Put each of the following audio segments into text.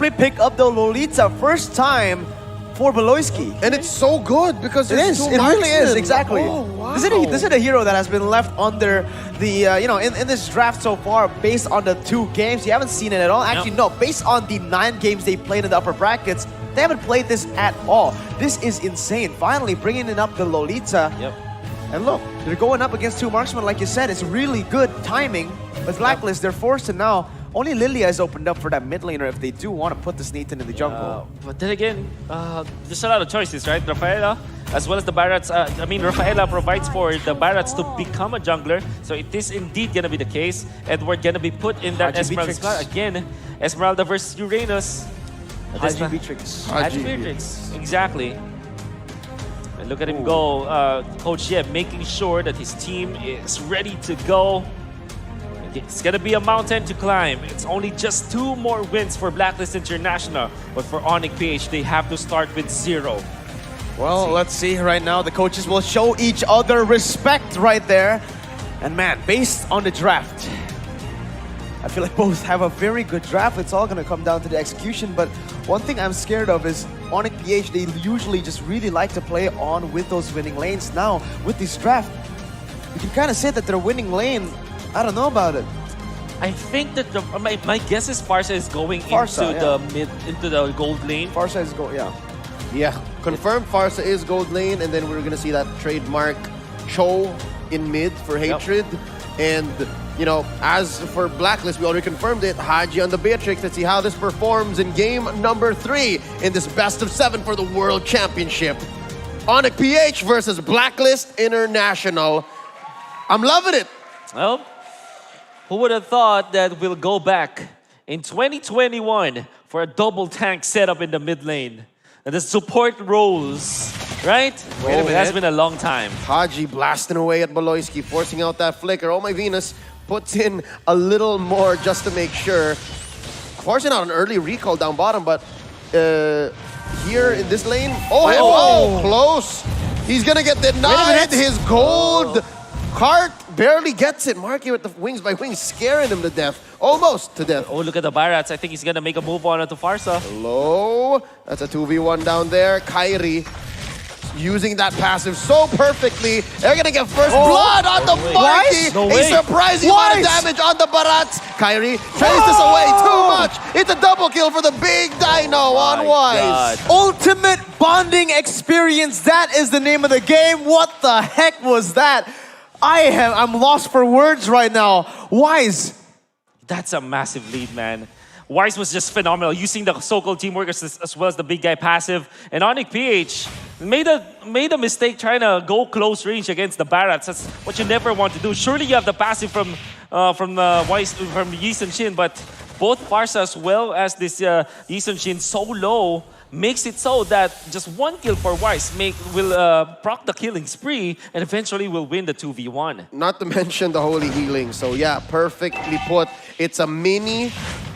simply pick up the Lolita first time for Beloyski. And it's so good because It is. It really is. Exactly. Oh, wow. This is a hero that has been left under the in this draft so far based on the 2 games. You haven't seen it at all. Actually, no. Based on the 9 games they played in the upper brackets, they haven't played this at all. This is insane. Finally bringing it up the Lolita. Yep. And look, they're going up against 2 marksmen. Like you said, it's really good timing. With Blacklist, they're forced to now. Only Lilia is opened up for that mid laner if they do want to put this Nathan in the jungle. But then again, there's a lot of choices, right? Rafaela, as well as the Barats. Rafaela provides for the Barats to become a jungler. So it is indeed going to be the case. Edward going to be put in that Esmeralda spot. Again, Esmeralda versus Uranus. Haji Beatrix. Haji Beatrix, exactly. And look at him go. Coach Yeb making sure that his team is ready to go. It's gonna be a mountain to climb. It's only just 2 more wins for Blacklist International. But for Onyx PH, they have to start with 0. Well, let's see right now. The coaches will show each other respect right there. And man, based on the draft, I feel like both have a very good draft. It's all gonna come down to the execution. But one thing I'm scared of is Onyx PH, they usually just really like to play on with those winning lanes. Now, with this draft, you can kind of say that their winning lane, I don't know about it. I think that my guess is Farsa is going into the gold lane. Farsa is going, yeah. Yeah, confirmed Farsa is gold lane, and then we're gonna see that trademark Cho in mid for Hatred. And, you know, as for Blacklist, we already confirmed it, Haji on the Beatrix. Let's see how this performs in game number 3 in this best of 7 for the World Championship. Onyx PH versus Blacklist International. I'm loving it. Well, who would have thought that we'll go back in 2021 for a double tank setup in the mid lane? And the support roles, right? It has been a long time. Haji blasting away at Beloyski, forcing out that flicker. Oh my Venus puts in a little more just to make sure. Forcing out an early recall down bottom, but here in this lane, close. He's gonna get denied his gold. Cart barely gets it. Marky with the wings by wings, scaring him to death. Almost to death. Oh, look at the Barats. I think he's going to make a move on to Farsa. Low. That's a 2v1 down there. Kairi using that passive so perfectly. They're going to get first blood on the Marky. No a way. surprising amount of damage on the Barats. Kairi traces this away too much. It's a double kill for the big Dino on Wise. Ultimate bonding experience. That is the name of the game. What the heck was that? I'm lost for words right now. Wise. That's a massive lead, man. Wise was just phenomenal, using the so-called teamwork as well as the big guy passive. And Onyx PH made a mistake trying to go close range against the Barats. That's what you never want to do. Surely you have the passive from Wise, from Yi Sun-shin, but both Farsa as well as this Yi Sun-shin so low makes it so that just 1 kill for Wise will proc the killing spree and eventually will win the 2v1. Not to mention the holy healing. So yeah, perfectly put. It's a mini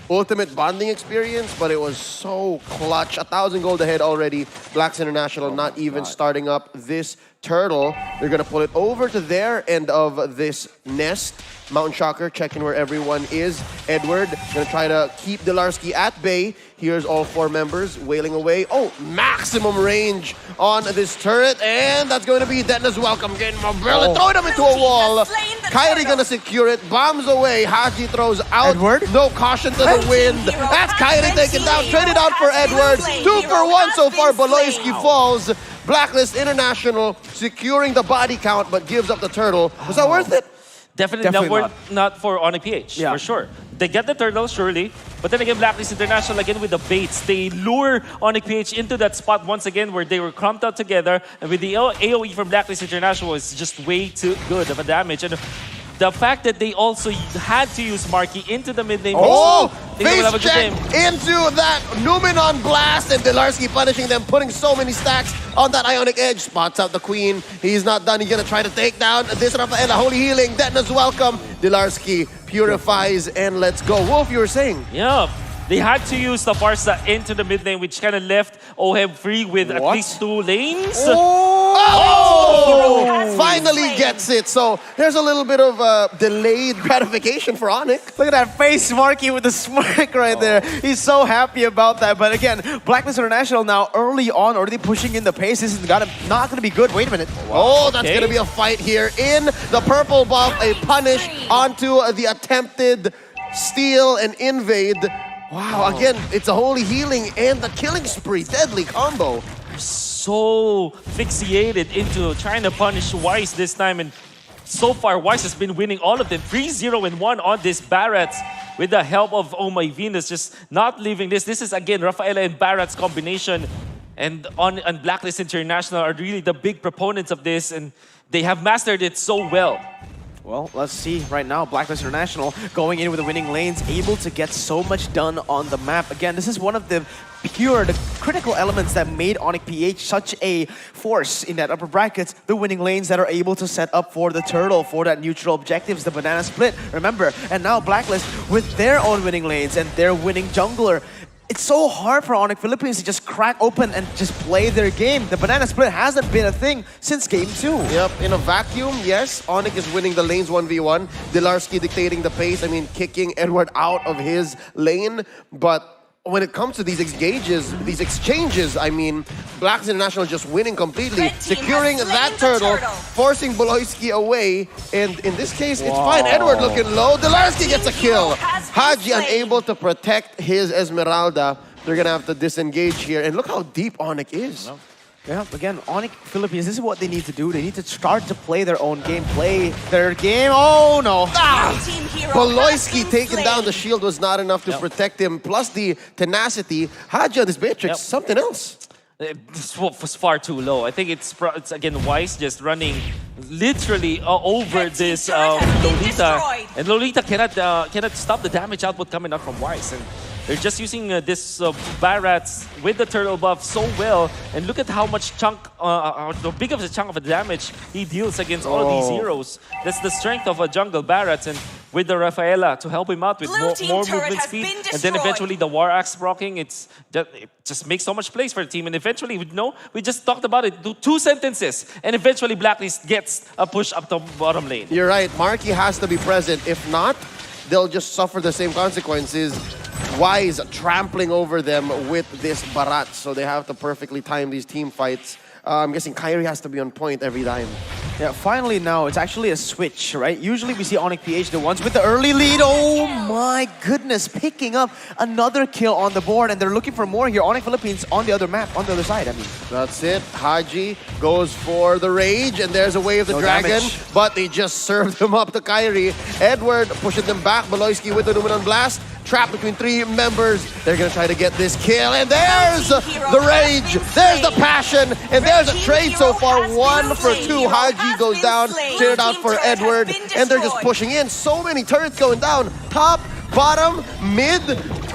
ultimate bonding experience, but it was so clutch. 1,000 gold ahead already. Blacks International not even starting up this turtle. They're gonna pull it over to their end of this nest. Mountain Shocker checking where everyone is. Edward gonna try to keep Delarski at bay. Here's all 4 members wailing away. Oh, maximum range on this turret, and that's going to be Detna's welcome. Getting Mobile, throwing him into a wall. Kairi gonna secure it, bombs away. Haji throws out. Edward? No caution to the wind. That's Kairi taken down, traded out for Edward. 2 for 1 so far. Beloyski falls. Blacklist International securing the body count, but gives up the turtle. Was that worth it? Definitely not for Onyx PH, for sure. They get the turtle, surely. But then again, Blacklist International, again with the baits, they lure Onyx PH into that spot once again where they were clumped out together. And with the AoE from Blacklist International, it's just way too good of a damage. And the fact that they also had to use Marky into the mid lane. Face check into that Numenon blast, and Delarski punishing them, putting so many stacks on that Ionic Edge. Spots out the Queen. He's not done. He's gonna try to take down this Rafaela. Holy healing. Detna's welcome. Delarski purifies, and let's go. Wolf, you were saying? Yeah. They had to use the Farsa into the mid lane, which kind of left Ohem free with at least 2 lanes. Oh! Finally gets it. So there's a little bit of delayed gratification for Onyx. Look at that face, Marky, with the smirk right there. He's so happy about that. But again, Blacklist International now early on already pushing in the pace. This is not going to be good. Wait a minute. Oh, that's going to be a fight here in the purple buff. A punish onto the attempted steal and invade. Wow, again, it's a holy healing and the killing spree. Deadly combo. So fixated into trying to punish Wise this time, and so far Wise has been winning all of them. 3-0-1 on this Barrett's with the help of Oh My Venus, just not leaving this. This is again Rafaela and Barrett's combination, and Blacklist International are really the big proponents of this, and they have mastered it so well. Well, let's see right now. Blacklist International going in with the winning lanes, able to get so much done on the map. Again, this is one of the critical elements that made Onyx PH such a force in that upper brackets. The winning lanes that are able to set up for the turtle, for that neutral objectives, the banana split, remember. And now Blacklist with their own winning lanes and their winning jungler. It's so hard for Onyx Philippines to just crack open and just play their game. The banana split hasn't been a thing since game 2. Yep, in a vacuum, yes, Onyx is winning the lanes 1v1. Dilarski dictating the pace, I mean, kicking Edward out of his lane. But when it comes to these exchanges, I mean, Blacklist International just winning completely, securing that turtle, forcing Boloyski away, and in this case, it's fine. Edward looking low, Dilarski gets a kill. Haji unable to protect his Esmeralda. They're gonna have to disengage here, and look how deep Onyx is. Yeah, again, Onyx Philippines, this is what they need to do. They need to start to play their own game, play their game. Oh no! Boloyski taking down the shield was not enough to protect him, plus the tenacity. Haji on this Beatrix, something else. This was far too low. I think it's again Wise just running literally over this Lolita, and Lolita cannot stop the damage output coming out from Wise, and they're just using this Barats with the turtle buff so well, and look at how much chunk, how big of a chunk of damage he deals against all of these heroes. That's the strength of a jungle Barats, and with the Rafaela to help him out with more movement speed, and then eventually the War Axe proccing, it just makes so much place for the team. And eventually, we just talked about it, 2 sentences, and eventually Blacklist gets a push up the bottom lane. You're right, Marky has to be present. If not, they'll just suffer the same consequences. Wise trampling over them with this Barat, so they have to perfectly time these team fights. I'm guessing Kyrie has to be on point every time. Yeah, finally now, it's actually a switch, right? Usually we see Onyx PH, the ones with the early lead. Oh my goodness, picking up another kill on the board, and they're looking for more here. Onyx Philippines on the other map, on the other side, I mean. That's it. Haji goes for the rage, and there's a way of the dragon, damage. but they just served him up to Kyrie. Edward pushing them back. Boloyski with the Numenon Blast. Trapped between 3 members. They're going to try to get this kill. And there's the rage. There's the passion. And there's a trade so far. 1 for 2. Haji goes down. Straight out for Edward. And they're just pushing in. So many turrets going down. Top, bottom, mid.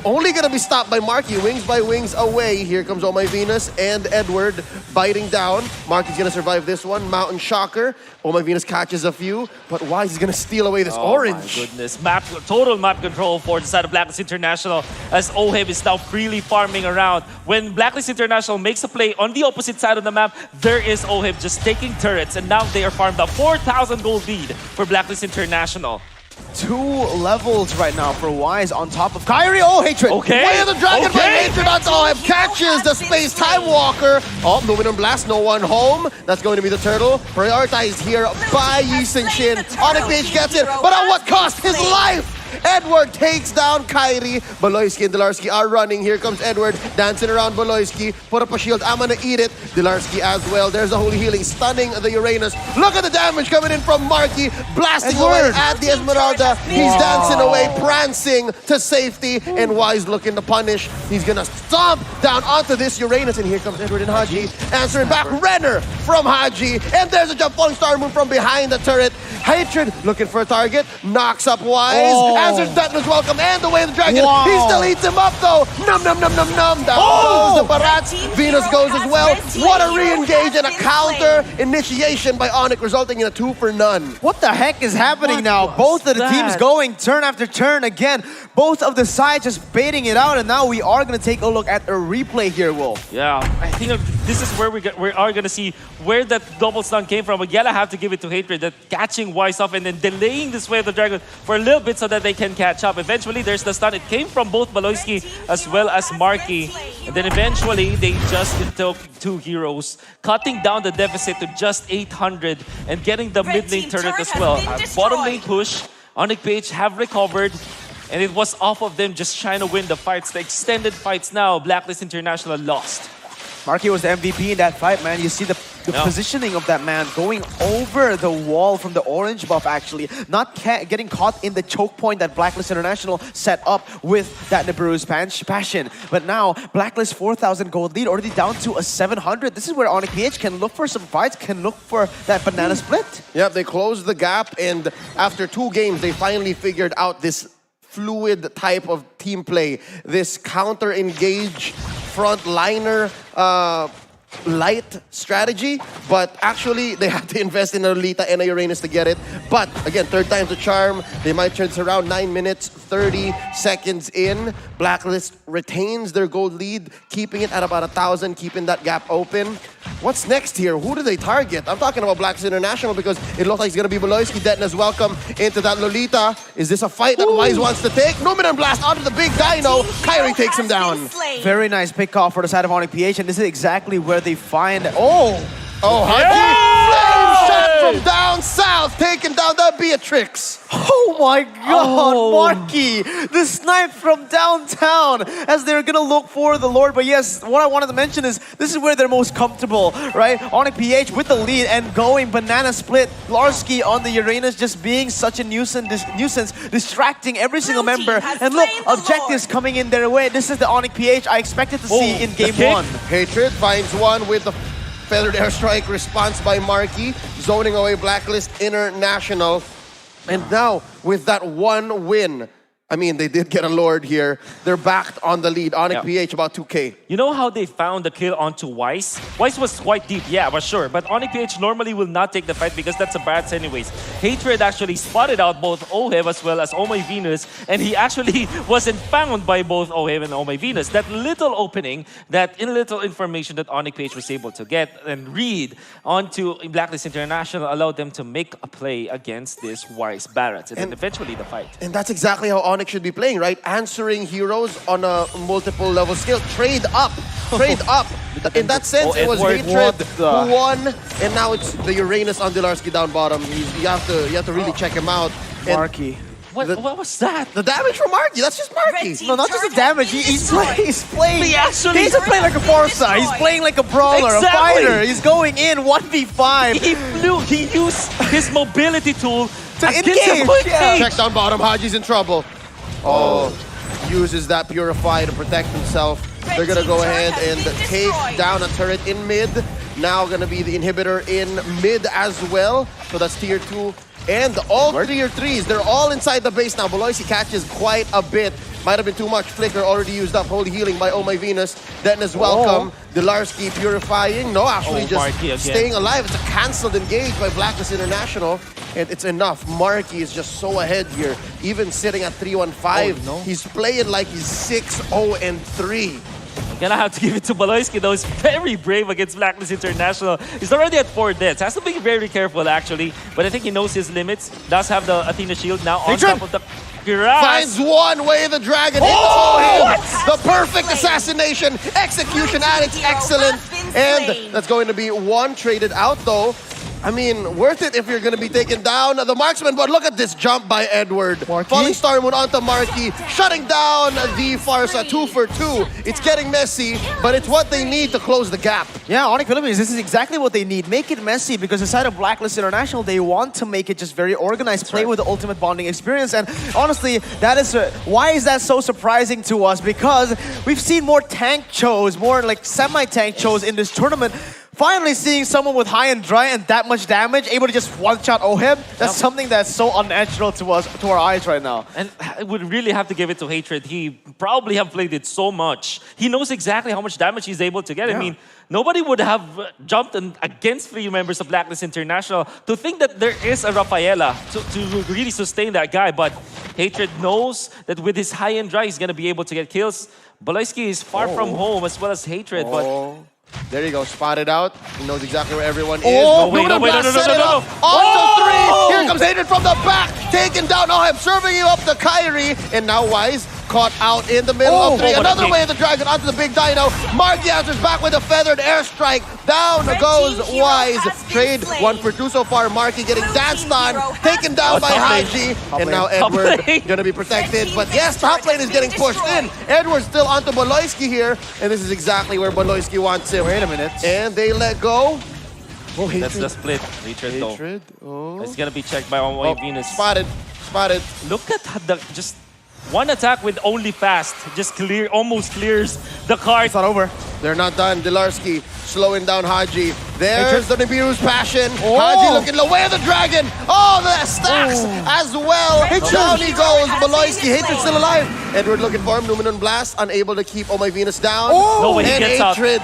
Only going to be stopped by Marky. Wings by wings away. Here comes Oh My Venus and Edward biting down. Marky's going to survive this one. Mountain Shocker. Oh My Venus catches a few. But Wise is going to steal away this orange. Oh my goodness. Total map control for the side of Blacklist International, as Oheb is now freely farming around. When Blacklist International makes a play on the opposite side of the map, there is Oheb just taking turrets, and now they are farmed up. 4,000 gold lead for Blacklist International. 2 levels right now for Wise on top of Kyrie. Oh, Hatred. Okay. Way of the Dragon by Hatred on Oheb. Catches the Space Time Walker. Oh, Numenon Blast, no one home. That's going to be the turtle. Prioritized here by Yi Shin. Onyx PH gets it, but at what cost? His life! Edward takes down Kyrie. Boloyski and Dilarski are running. Here comes Edward dancing around Boloyski. Put up a shield. I'm gonna eat it. Dilarski as well. There's a holy healing, stunning the Uranus. Look at the damage coming in from Marky. Blasting away at the Esmeralda. He's dancing away, prancing to safety. And Wise looking to punish. He's gonna stomp down onto this Uranus. And here comes Edward and Haji. Answering back. Renner from Haji. And there's a jump falling star move from behind the turret. Hatred looking for a target. Knocks up Wise. Answers Detmer's welcome and the way of the dragon. He still eats him up though. Num num num num num. Down goes the Barats. Venus goes as well. What a re-engage and a counter initiation by Onyx, resulting in a 2 for none. What the heck is happening now? Both of the teams going turn after turn again. Both of the sides just baiting it out, and now we are going to take a look at a replay here, Wolf. Yeah, I think this is where we are going to see where that double stun came from. But Yella have to give it to Hatred, that catching Wise off and then delaying this Way of the Dragon for a little bit so that they can catch up. Eventually, there's the stun. It came from both Baloyski as well as Marky. And then eventually, they just took two heroes, cutting down the deficit to just 800 and getting the mid lane turret as well. Bottom lane push, Onyx Page have recovered. And it was off of them just trying to win the fights, the extended fights now. Blacklist International lost. Marky was the MVP in that fight, man. You see the positioning of that man going over the wall from the orange buff, actually. Not getting caught in the choke point that Blacklist International set up with that Nibiru's passion. But now, Blacklist 4,000 gold lead, already down to a 700. This is where Onyx PH can look for some fights, can look for that banana split. Yep, they closed the gap, and after 2 games, they finally figured out this fluid type of team play, this counter-engage frontliner light strategy, but actually they have to invest in a Lolita and a Uranus to get it. But again, third time's a charm. They might turn this around. 9 minutes, 30 seconds in. Blacklist retains their gold lead, keeping it at about 1,000, keeping that gap open. What's next here? Who do they target? I'm talking about Blacklist International because it looks like it's going to be Baloyski. Detna's welcome into that Lolita. Is this a fight that Wise wants to take? Numinum Blast onto the big dino. Kyrie takes him down. Very nice pick off for the side of Onyx PH, and this is exactly where they find... Oh, Flame shot from down south, taking down that Beatrix. Oh my god, Marky! The snipe from downtown as they're gonna look for the Lord. But yes, what I wanted to mention is this is where they're most comfortable, right? Onyx PH with the lead and going banana split. Larski on the Uranus just being such a nuisance, distracting every single member. And look, objectives coming in their way. This is the Onyx PH I expected to see in game 1. Hatred finds one with the feathered airstrike response by Marky, zoning away Blacklist International. And now, with that one win, I mean, they did get a Lord here. They're backed on the lead. Onyx PH about 2K. You know how they found the kill onto Wise? Wise was quite deep, yeah, but sure. But Onyx PH normally will not take the fight because that's a bad anyways. Hatred actually spotted out both Oheb as well as Oh My Venus, and he actually wasn't found by both Oheb and Oh My Venus. That little opening, that little information that Onyx PH was able to get and read onto Blacklist International allowed them to make a play against this Wise Barrett. And then eventually the fight. And that's exactly how Onyx should be playing, right? Answering heroes on a multiple level scale. Trade up. Trade up. In that sense, it was Hatred who won, and now it's the Uranus on Dilarski down bottom. You have to really check him out. Marky. What was that? The damage from Marky. That's just Marky. No, not just the damage. He's playing. He actually... He doesn't play like a Forza. He's playing like a brawler, a fighter. He's going in 1v5. He flew. He used his mobility tool to engage. Check down bottom. Haji's in trouble. Oh, uses that Purify to protect himself. They're going to go ahead and take down a turret in mid. Now going to be the inhibitor in mid as well. So that's tier 2. And all tier 3s, they're all inside the base now. Baloysi catches quite a bit. Might have been too much. Flicker already used up. Holy healing by Oh My Venus. Detna's welcome. Dilarski purifying. No, actually just staying alive. It's a cancelled engage by Blacklist International. And it's enough. Marky is just so ahead here. Even sitting at 3-1-5. He's playing like he's 6-0-3. I'm gonna have to give it to Baloyski though. He's very brave against Blacklist International. He's already at 4 deaths. Has to be very careful actually. But I think he knows his limits. Does have the Athena shield now on top of the grass. Finds one Way of the Dragon. The perfect assassination. Execution at its excellent. And that's going to be one traded out though. I mean, worth it if you're going to be taken down the marksman, but look at this jump by Edward. Falling Star Moon onto Marky, shutting down the Farsa 2 for 2. It's getting messy, but it's what they need to close the gap. Yeah, Onyx Philippines, this is exactly what they need. Make it messy because aside of Blacklist International, they want to make it just very organized, play with the ultimate bonding experience. And honestly, that is why is that so surprising to us? Because we've seen more tank shows, more like semi-tank shows in this tournament. Finally seeing someone with high and dry and that much damage, able to just one-shot Oheb, that's something that's so unnatural to us, to our eyes right now. And I would really have to give it to Hatred. He probably have played it so much. He knows exactly how much damage he's able to get. I mean, nobody would have jumped against 3 members of Blacklist International to think that there is a Rafaela to really sustain that guy. But Hatred knows that with his high and dry, he's going to be able to get kills. Baloyski is far from home as well as Hatred, but There you go, spotted out. He knows exactly where everyone is. No, wait, no, Luminous wait, no, Blast no, no, set no, it no, up. no. On Oh! to 3. Here comes Hadrian from the back. Taken down. I'm serving you up to Kyrie. And now Wise caught out in the middle of 3. what a Another kick. way of the Dragon onto the big dino. Marky answers back with a feathered airstrike. Down Red goes team hero Wise. has been Trade slain. 1 for 2 so far. Marky getting Blue danced team on. hero has Taken down been by slain. Haji. And now Top Edward lane. gonna be protected. Red But team yes, top lane is turret getting has been pushed in. Edward's still onto Boloisky here. And this is exactly where Boloisky wants him. Wait a minute. And they let go. Oh, That's the split. Hatred though. Hatred. Oh. It's gonna be checked by One Way Oh, Venus. spotted. Spotted. Look at the just one attack with only fast just almost clears the card. It's not over. They're not done. Dilarsky slowing down Haji. There's the Nibiru's passion. Oh. Haji looking low. Way of the dragon. Oh, the stacks as well. Down he goes. Boloisky. Hatred still alive. Edward looking for him. Numenon Blast unable to keep Oh My Venus down. No way he and gets out. Hatred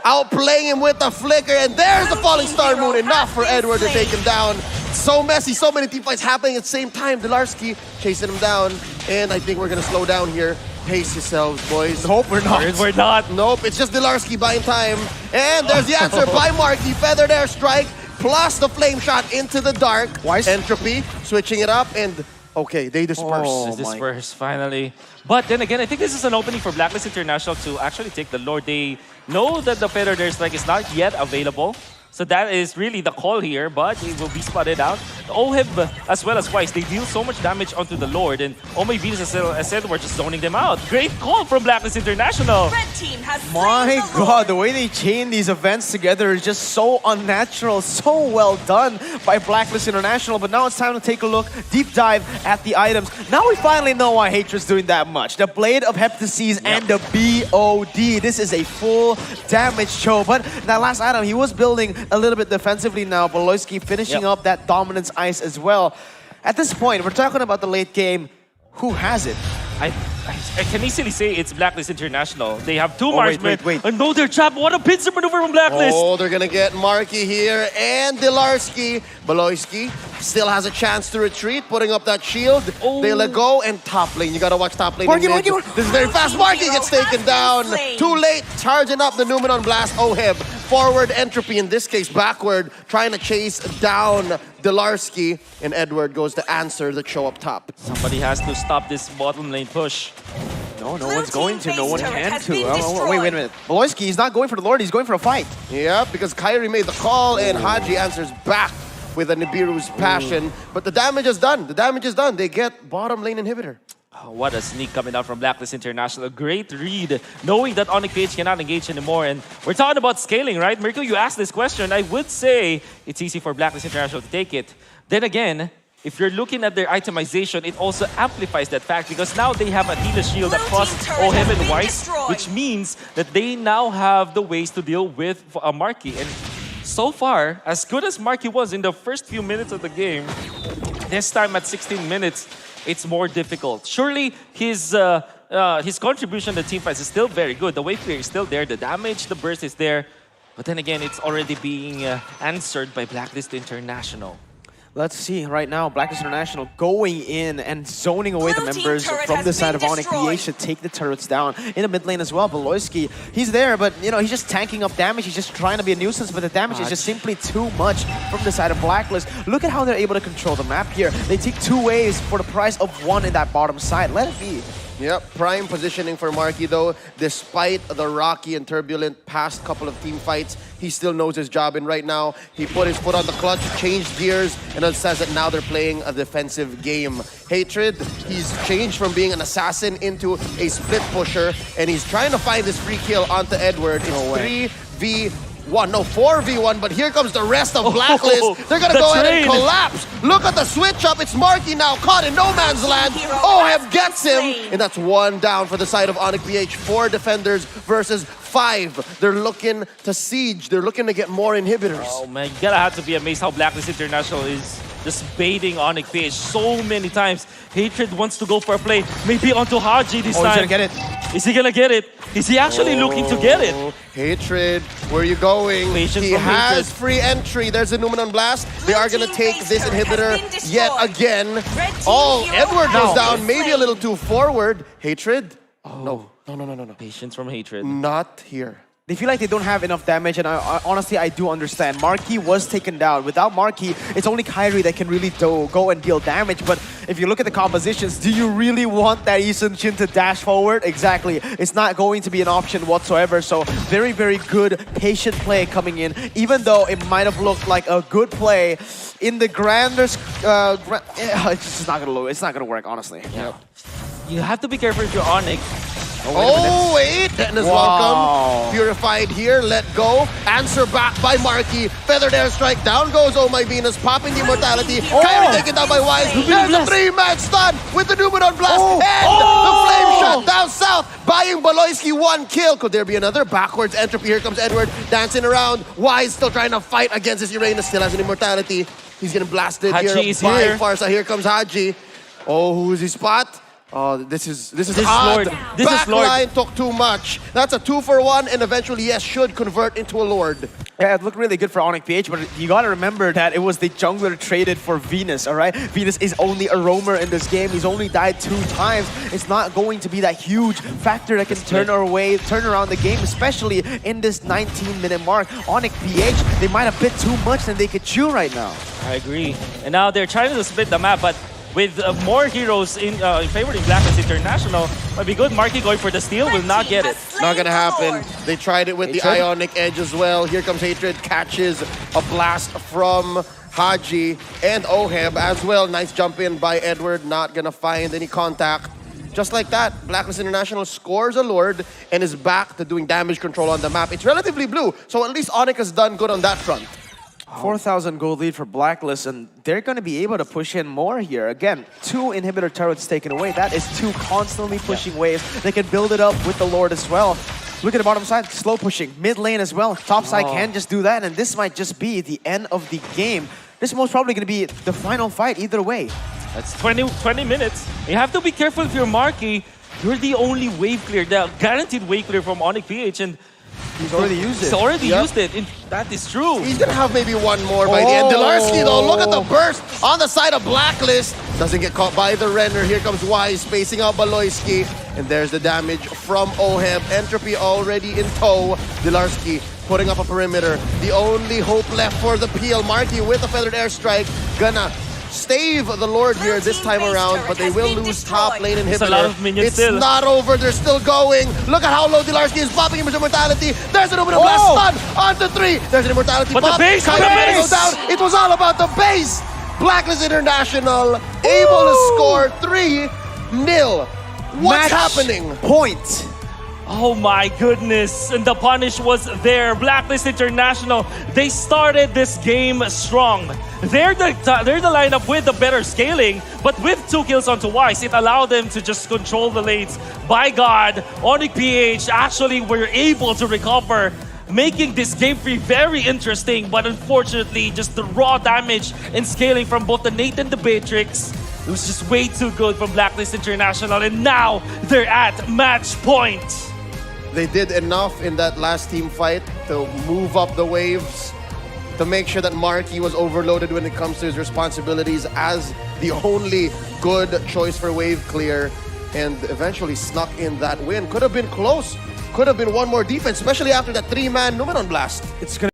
outplaying him with the flicker. And there's the falling star moon. Enough for Edward to take him down. So messy. So many team fights happening at the same time. Dilarsky chasing him down. And I think we're going to slow down here. Pace yourselves, boys. Nope, we're not. We're not. Nope, it's just Dilarsky buying time. And there's the answer by Marky. Feathered airstrike plus the flame shot into the dark. Wise. Entropy, switching it up, and okay, they disperse. Oh. This my. first finally. But then again, I think this is an opening for Blacklist International to actually take the Lord. They know that the Feather Strike is not yet available. So that is really the call here, but it will be spotted out. Oheb as well as Wise, they deal so much damage onto the Lord, and Oh My Venus, as I said, we're just zoning them out. Great call from Blacklist International. Red team has My slain the God, Lord. the way they chain these events together is just so unnatural, so well done by Blacklist International. But now it's time to take a look, deep dive at the items. Now we finally know why Hatred's doing that much. The Blade of Heptases and the BOD. This is a full damage show. But that last item, he was building a little bit defensively now. Boloisky finishing up that dominance ice as well. At this point, we're talking about the late game. Who has it? I can easily say it's Blacklist International. They have two wait, marksmen. wait. And no, they're trapped. What a pincer maneuver from Blacklist. Oh, they're gonna get Marky here and Dilarsky. Boloisky still has a chance to retreat, putting up that shield. Oh. They let go, and top lane. You gotta watch top lane. Marky, in mid. Marky. This is very fast. Marky gets taken down. Slain. Too late. Charging up the Numenon Blast. Oheb. Forward entropy, in this case backward, trying to chase down Dilarsky. And Edward goes to answer the show up top. Somebody has to stop this bottom lane push. No Blue one's going to. team No one base turret can has to. been Wait a destroyed. minute. Boloisky, he's not going for the Lord, he's going for a fight. Yeah, because Kyrie made the call and Haji answers back with a Nibiru's passion. But the damage is done. The damage is done. They get bottom lane inhibitor. Oh, what a sneak coming out from Blacklist International. A great read, knowing that Onyx PH cannot engage anymore. And we're talking about scaling, right? Mirko, you asked this question. I would say it's easy for Blacklist International to take it. Then again, if you're looking at their itemization, it also amplifies that fact because now they have a Hila shield Blue across team turret has Oheb and been Weiss, destroyed. which means that they now have the ways to deal with a Marky. And so far, as good as Marky was in the first few minutes of the game, this time at 16 minutes, it's more difficult. Surely his contribution to team fights is still very good. The wave clear is still there. The damage, the burst is there. But then again, it's already being answered by Blacklist International. Let's see right now, Blacklist International going in and zoning away Blue the team members turret from has the side been of Onyx destroyed. PH to take the turrets down. In the mid lane as well, Boloisky, he's there, but you know, he's just tanking up damage. He's just trying to be a nuisance, but the damage is just simply too much from the side of Blacklist. Look at how they're able to control the map here. They take 2 waves for the price of 1 in that bottom side. Let it be. Yep, prime positioning for Marky though. Despite the rocky and turbulent past couple of team fights, he still knows his job. And right now, he put his foot on the clutch, changed gears, and it says that now they're playing a defensive game. Hatred, he's changed from being an assassin into a split pusher, and he's trying to find this free kill onto Edward. It's 3v1, no 4v1, but here comes the rest of Blacklist. They're gonna the go ahead and train. collapse. Look at the switch up. It's Marky now caught in no man's land. Oheb gets him, and that's 1 down for the side of Onyx PH. 4 defenders versus 5. They're looking to siege. They're looking to get more inhibitors. Oh man, you gotta have to be amazed how Blacklist International is just baiting Onyx PH so many times. Hatred wants to go for a play, maybe onto Haji this Oh, he's time. gonna get it. Is he gonna get it? Is he actually looking to get it? Hatred, where are you going? Patience He from has Hatred. free entry. There's a Numenon Blast. They are going to Blue take team this base turret has inhibitor been yet destroyed. again. Red team Oh, hero Edward has goes down, been maybe a slain. little too forward. Hatred? No. Patience from Hatred. Not here. they feel like they don't have enough damage, and honestly, I do understand. Marquee was taken down. Without Marquee, it's only Kyrie that can really go and deal damage. But if you look at the compositions, do you really want that Lee Sun-shin to dash forward? Exactly. It's not going to be an option whatsoever. So very, very good patient play coming in. Even though it might have looked like a good play, in the grander, it's just not gonna. It's not gonna work, honestly. Yeah. You have to be careful if you're Onyx. Oh, wait! Dennis, welcome. Purified here, let go. Answer back by Marquee. Feathered airstrike, down goes Oh My Venus, popping the immortality. Kyrie taken down by Wise. There's a 3-man stun with the Numenor Blast. And the flame shot down south, buying Baloyski 1 kill. Could there be another backwards entropy? Here comes Edward, dancing around. Wise still trying to fight against his Uranus, still has an immortality. He's getting blasted Haji here is by here. Farsa. Here comes Haji. Oh, who's his spot? Oh, this is Lord. This is Lord. Backline took too much. That's a 2-for-1, and eventually, yes, should convert into a Lord. Yeah, it looked really good for Onyx PH, but you gotta remember that it was the jungler traded for Venus, alright? Venus is only a roamer in this game. He's only died 2 times. It's not going to be that huge factor that can turn around the game, especially in this 19-minute mark. Onyx PH, they might have bit too much than they could chew right now. I agree. And now they're trying to split the map, but with more heroes in favor in Blacklist International, might be good. Marquee going for the steal, will not get it. Not gonna happen. They tried it with the Ionic Edge as well. Here comes Hatred, catches a blast from Haji and Oheb as well. Nice jump in by Edward, not gonna find any contact. Just like that, Blacklist International scores a Lord and is back to doing damage control on the map. It's relatively blue, so at least Onyx has done good on that front. 4,000 gold lead for Blacklist, and they're going to be able to push in more here. Again, 2 inhibitor turrets taken away. That is 2 constantly pushing waves. They can build it up with the Lord as well. Look at the bottom side, slow pushing. Mid lane as well. Top side can just do that, and this might just be the end of the game. This is most probably going to be the final fight either way. That's 20 minutes. You have to be careful if you're Marquee. You're the only wave clear, the guaranteed wave clear from Onyx PH, and He's already used it. He's already used it. That is true. He's gonna have maybe one more by the end. Delarski though, look at the burst on the side of Blacklist. Doesn't get caught by the Renner. Here comes Wise spacing out Baloyski. And there's the damage from Oheb. Entropy already in tow. Delarski putting up a perimeter. The only hope left for the PL. Marquee with a feathered airstrike. Gonna stave the Lord here this time around, but they will lose top lane inhibitor. It's a lot of minions it's still. not over, they're still going. Look at how low Delarski is popping him with immortality. There's an open blast stun onto 3. There's an immortality But pop. the base, Kind of gonna go down. It was all about the base. Blacklist International able to score 3-0. What's happening? Point. Oh my goodness, and the punish was there. Blacklist International, they started this game strong. They're the lineup with the better scaling, but with 2 kills onto Wise, it allowed them to just control the lanes. By God, Onyx PH actually were able to recover, making this game 3 very interesting, but unfortunately, just the raw damage and scaling from both the Nate and the Beatrix, it was just way too good from Blacklist International, and now they're at match point. They did enough in that last team fight to move up the waves, to make sure that Marquee was overloaded when it comes to his responsibilities as the only good choice for wave clear, and eventually snuck in that win. Could have been close. Could have been one more defense, especially after that 3-man Numenon blast. It's gonna